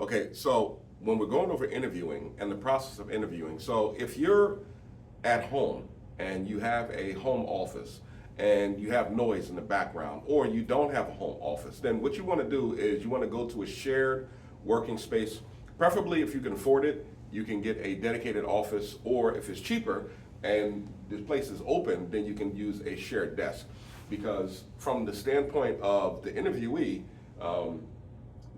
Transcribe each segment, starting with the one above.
Okay, so when we're going over interviewing and the process of interviewing, so if you're at home and you have a home office and you have noise in the background, or you don't have a home office, then what you want to do is you want to go to a shared working space. Preferably, if you can afford it, you can get a dedicated office, or if it's cheaper and this place is open, then you can use a shared desk. Because from the standpoint of the interviewee,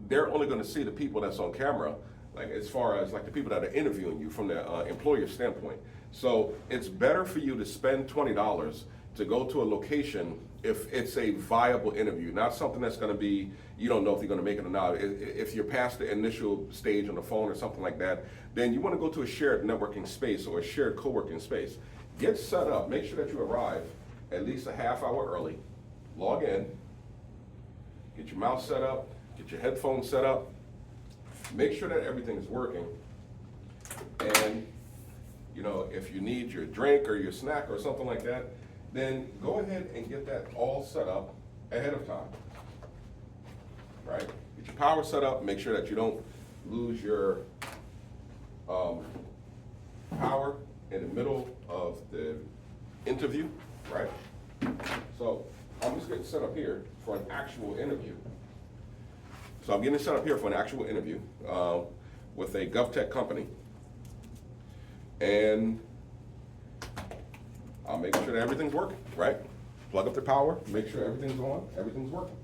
they're only going to see the people that's on camera, like as far as like the people that are interviewing you from the employer standpoint. So it's better for you to spend $20 to go to a location if it's a viable interview, not something that's going to be, you don't know if you're going to make it or not. If you're past the initial stage on the phone or something like that, then you want to go to a shared networking space or a shared co-working space. Get set up, make sure that you arrive at least a half hour early, log in, get your mouse set up, get your headphones set up, make sure that everything is working, and if you need your drink or your snack or something like that, then go ahead and get that all set up ahead of time, right? Get your power set up, make sure that you don't lose your power in the middle of the interview, right? So I'm just getting set up here for an actual interview. So I'm getting set up here for an actual interview with a GovTech company. And I'll make sure that everything's working, right? Plug up the power, make sure everything's on, everything's working.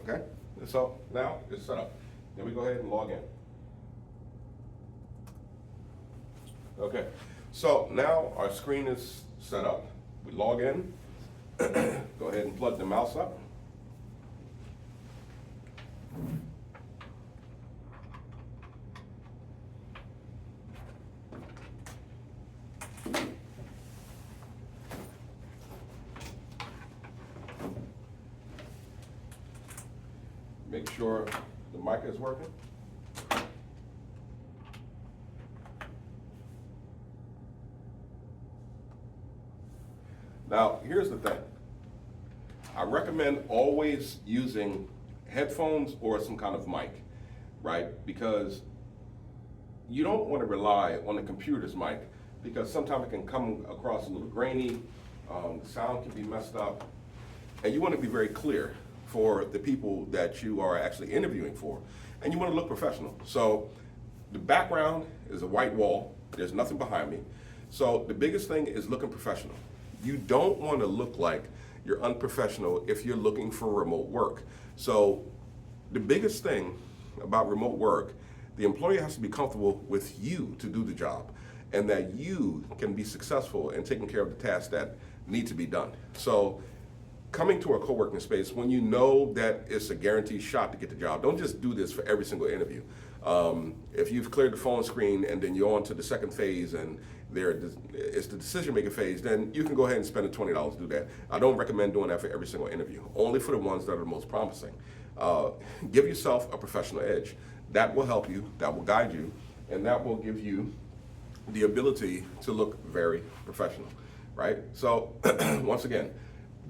Okay, so now it's set up. Then we go ahead and log in. Okay, so now our screen is set up. We log in. Go ahead and plug the mouse up. Make sure the mic is working. Now, here's the thing. I recommend always using headphones or some kind of mic, right? Because you don't want to rely on the computer's mic, because sometimes it can come across a little grainy, the sound can be messed up, and you want to be very clear for the people that you are actually interviewing for, and you want to look professional. So the background is a white wall, there's nothing behind me. So the biggest thing is looking professional. You don't want to look like you're unprofessional if you're looking for remote work. So the biggest thing about remote work, the employer has to be comfortable with you to do the job, and that you can be successful in taking care of the tasks that need to be done. So coming to a co-working space when you know that it's a guaranteed shot to get the job, don't just do this for every single interview. If you've cleared the phone screen and then you're on to the second phase and it's the decision-making phase, then you can go ahead and spend the $20 to do that. I don't recommend doing that for every single interview, only for the ones that are the most promising. Give yourself a professional edge. That will help you, that will guide you, and that will give you the ability to look very professional, right? So once again,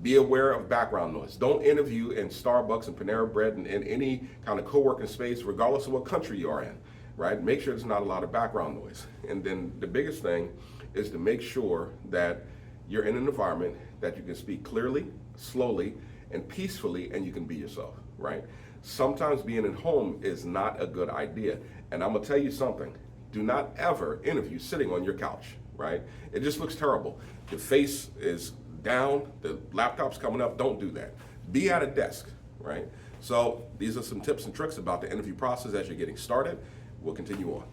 be aware of background noise. Don't interview in Starbucks and Panera Bread and in any kind of co-working space, regardless of what country you are in, right? Make sure there's not a lot of background noise. And then the biggest thing is to make sure that you're in an environment that you can speak clearly, slowly, and peacefully, and you can be yourself, right? Sometimes being at home is not a good idea. And I'm gonna tell you something, do not ever interview sitting on your couch, right? It just looks terrible. The face is down, the laptop's coming up, don't do that. Be at a desk, right? So these are some tips and tricks about the interview process as you're getting started. We'll continue on.